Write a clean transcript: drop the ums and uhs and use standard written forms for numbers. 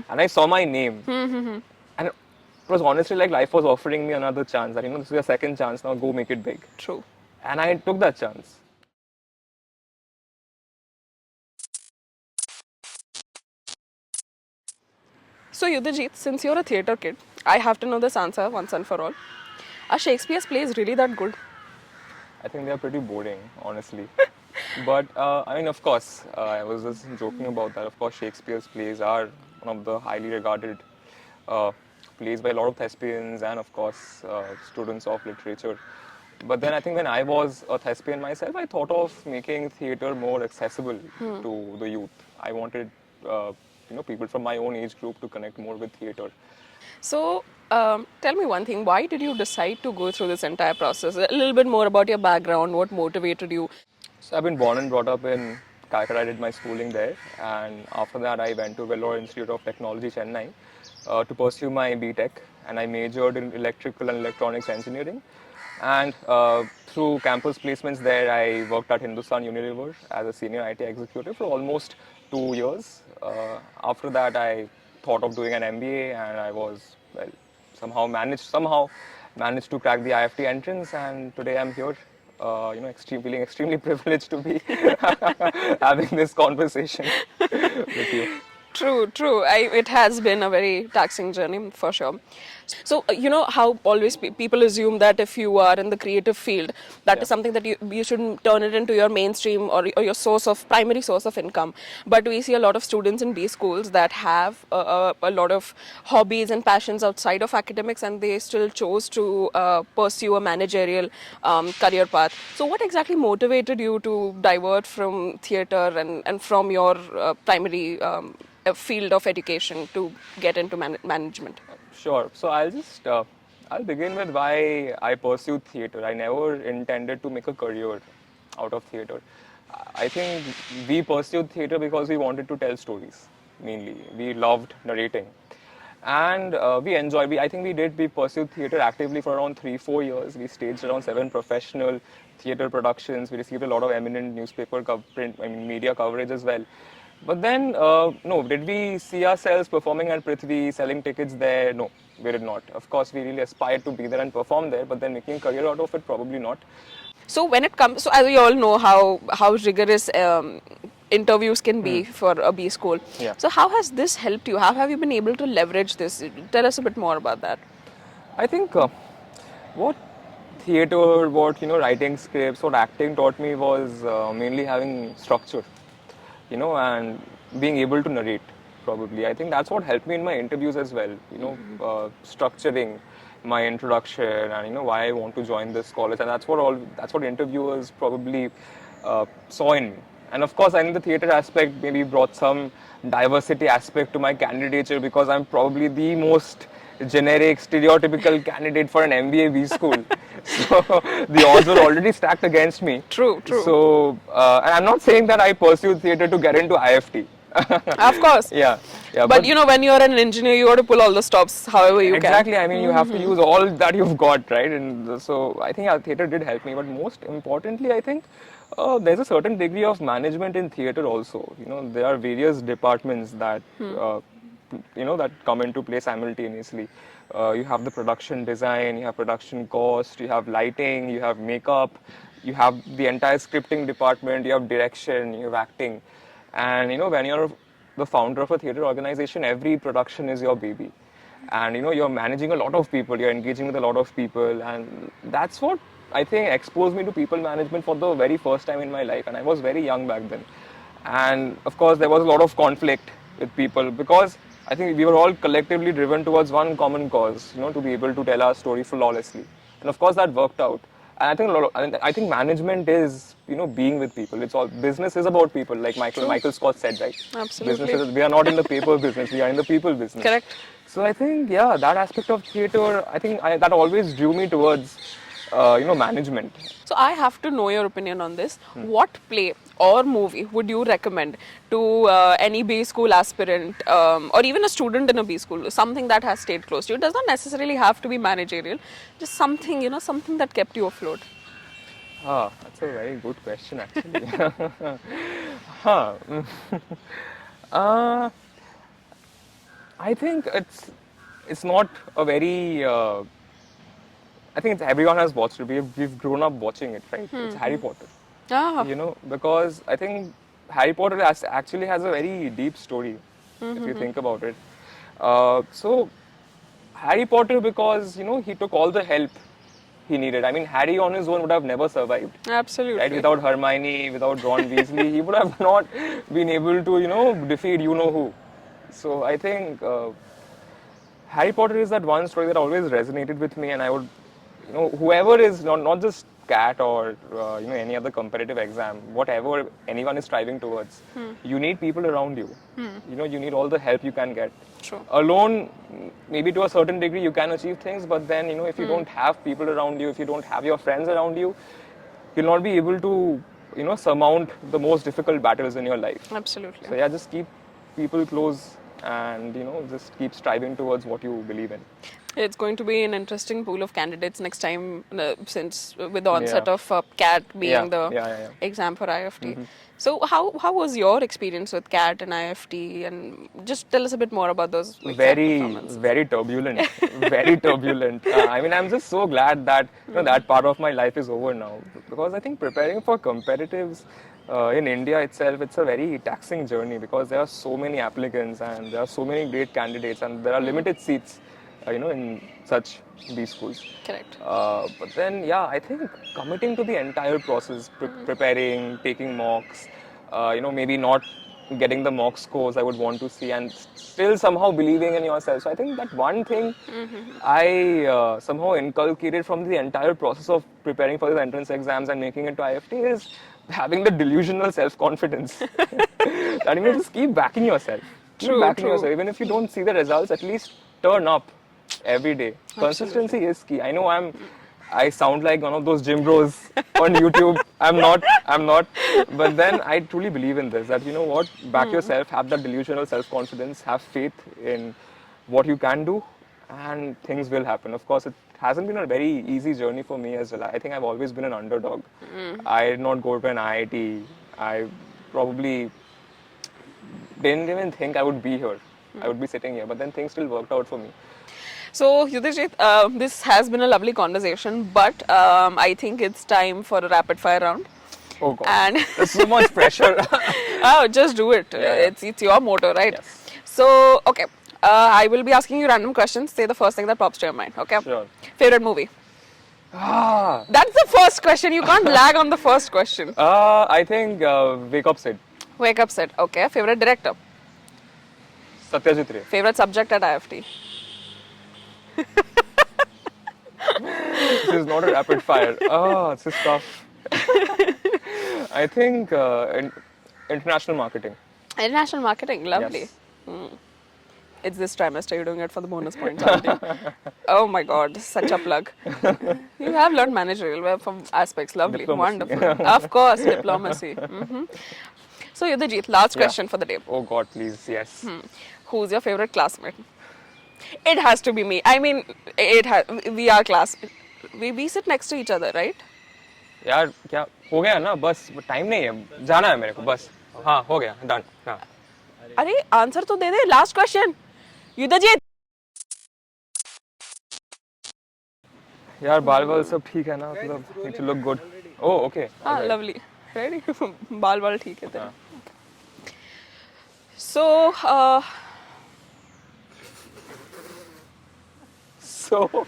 and I saw my name, and it was honestly like life was offering me another chance. That this is your second chance. Now go make it big. True. And I took that chance. So Yudhajit, since you're a theatre kid, I have to know this answer once and for all. Are Shakespeare's plays really that good? I think they are pretty boring, honestly. But I mean, of course, I was just joking about that. Of course, Shakespeare's plays are one of the highly regarded uh, plays by a lot of Thespians and, of course, students of literature. But then I think when I was a Thespian myself, I thought of making theatre more accessible to the youth. I wanted, people from my own age group to connect more with theatre. So, tell me one thing. Why did you decide to go through this entire process? A little bit more about your background. What motivated you? So I've been born and brought up in Calcutta. I did my schooling there, and after that I went to Vellore Institute of Technology, Chennai, to pursue my BTech, and I majored in electrical and electronics engineering. And through campus placements there, I worked at Hindustan Unilever as a senior IT executive for almost 2 years. After that, I thought of doing an MBA, and I was somehow managed to crack the IIFT entrance, and today I'm here. Feeling extremely privileged to be having this conversation with you. True, true. It has been a very taxing journey for sure. So, you know how always people assume that if you are in the creative field, that Yeah. is something that you shouldn't turn it into your mainstream or your primary source of income. But we see a lot of students in B schools that have a lot of hobbies and passions outside of academics, and they still chose to pursue a managerial career path. So, what exactly motivated you to divert from theatre and from your primary field of education to get into management? Sure. So I'll begin with why I pursued theatre. I never intended to make a career out of theatre. I think we pursued theatre because we wanted to tell stories. Mainly, we loved narrating, and we enjoyed. I think we pursued theatre actively for around 3-4 years. We staged around 7 professional theatre productions. We received a lot of eminent media coverage as well. But then, no, did we see ourselves performing at Prithvi, selling tickets there? No, we did not. Of course, we really aspired to be there and perform there, but then making a career out of it, probably not. So when it comes, so as we all know how rigorous interviews can be for a B school. Yeah. So how has this helped you? How have you been able to leverage this? Tell us a bit more about that. I think what theatre, writing scripts, what acting taught me was mainly having structure, and being able to narrate. Probably, I think that's what helped me in my interviews as well. Structuring my introduction and why I want to join this college, and that's what interviewers probably saw in me. And of course, I think the theatre aspect maybe brought some diversity aspect to my candidature because I'm probably the most generic, stereotypical candidate for an MBA B school. So the odds were already stacked against me. True, true. So, and I'm not saying that I pursued theatre to get into IIFT. Of course. Yeah, yeah. But you know, when you're an engineer, you got to pull all the stops however you exactly. can. I mean, you have to use all that you've got, right? And so I think theatre did help me. But most importantly, I think there's a certain degree of management in theatre also. There are various departments that that come into play simultaneously. You have the production design, you have production cost, you have lighting, you have makeup, you have the entire scripting department, you have direction, you have acting. And when you're the founder of a theatre organization, every production is your baby. And you're managing a lot of people, you're engaging with a lot of people, and that's what I think exposed me to people management for the very first time in my life. And I was very young back then. And of course, there was a lot of conflict with people because I think we were all collectively driven towards one common cause, to be able to tell our story flawlessly. And of course, that worked out. And I think management is, being with people. It's all business is about people, like Michael Scott said, right? Absolutely. We are not in the paper business. We are in the people business. Correct. So I think, yeah, that aspect of theatre, that always drew me towards, management. So I have to know your opinion on this. What play or movie would you recommend to any B school aspirant or even a student in a B school? Something that has stayed close to you. It does not necessarily have to be managerial. Just something, something that kept you afloat. That's a very good question, actually. huh. I think it's not a very. I think everyone has watched it. We've grown up watching it, right? It's Harry Potter. Ah, Because I think Harry Potter actually has a very deep story, if you think about it. So Harry Potter, because he took all the help he needed. I mean, Harry on his own would have never survived. Right, absolutely. without Hermione, without Ron Weasley, he would have not been able to, defeat who. So I think Harry Potter is that one story that always resonated with me, and I would, whoever is not just CAT or any other competitive exam, whatever anyone is striving towards, you need people around you. You need all the help you can get. True. Alone, maybe to a certain degree, you can achieve things, but then if you don't have people around you, if you don't have your friends around you, you'll not be able to surmount the most difficult battles in your life. Absolutely. So yeah, just keep people close and just keep striving towards what you believe in. It's going to be an interesting pool of candidates next time, since with the onset Yeah. of CAT being Yeah, the yeah. exam for IIFT. So how was your experience with CAT and IIFT, and just tell us a bit more about those exam Very, performances. very turbulent. Very turbulent. I mean, I'm just so glad that that part of my life is over now, because I think preparing for competitives in India itself, it's a very taxing journey, because there are so many applicants and there are so many great candidates and there are limited seats, in such B schools. Correct. But then, yeah, I think committing to the entire process, preparing, taking mocks, maybe not getting the mock scores I would want to see, and still somehow believing in yourself. So I think that one thing I somehow inculcated from the entire process of preparing for these entrance exams and making it to IIFT is having the delusional self-confidence. That you just keep backing yourself. Keep True, backing true. yourself. Even if you don't see the results, at least turn up every day. Consistency is key. I know I sound like one of those gym bros on YouTube. I'm not. But then I truly believe in this, that what, back yourself, have that delusional self-confidence, have faith in what you can do, and things will happen. Of course, it hasn't been a very easy journey for me as well. I think I've always been an underdog. I did not go to an IIT. I probably didn't even think I would be here. I would be sitting here, but then things still worked out for me. So, Yudhajit, this has been a lovely conversation, but I think it's time for a rapid fire round. Oh God, And there's so much pressure. oh, just do it. Yeah. It's your motto, right? Yes. So, okay, I will be asking you random questions. Say the first thing that pops to your mind. Okay. Sure. Favorite movie? Ah, That's the first question. You can't lag on the first question. I think Wake Up Sid, Wake up set. Okay. Favorite director? Satyajit Ray. Favorite subject at IIFT? This is not a rapid fire. This is tough. I think international marketing. International marketing. Lovely. Yes. It's this trimester. You're doing it for the bonus points, aren't you? Oh my God, such a plug. You have learned managerial from aspects. Lovely. Diplomacy. Wonderful. Of course, diplomacy. So, Yudhajit, last question for the day. Oh God, please, yes. Who's your favorite classmate? It has to be me. I mean, we are we sit next to each other, right? यार क्या हो गया ना, बस time नहीं है, जाना है मेरे को, बस हाँ हो गया, डन. हाँ. अरे आंसर तो दे दे. Last question. युद्धजीत. यार बाल बाल सब ठीक है ना, मतलब it look good. Oh, okay. हाँ, Alright. lovely. Ready? बाल बाल ठीक है तेरे. So, So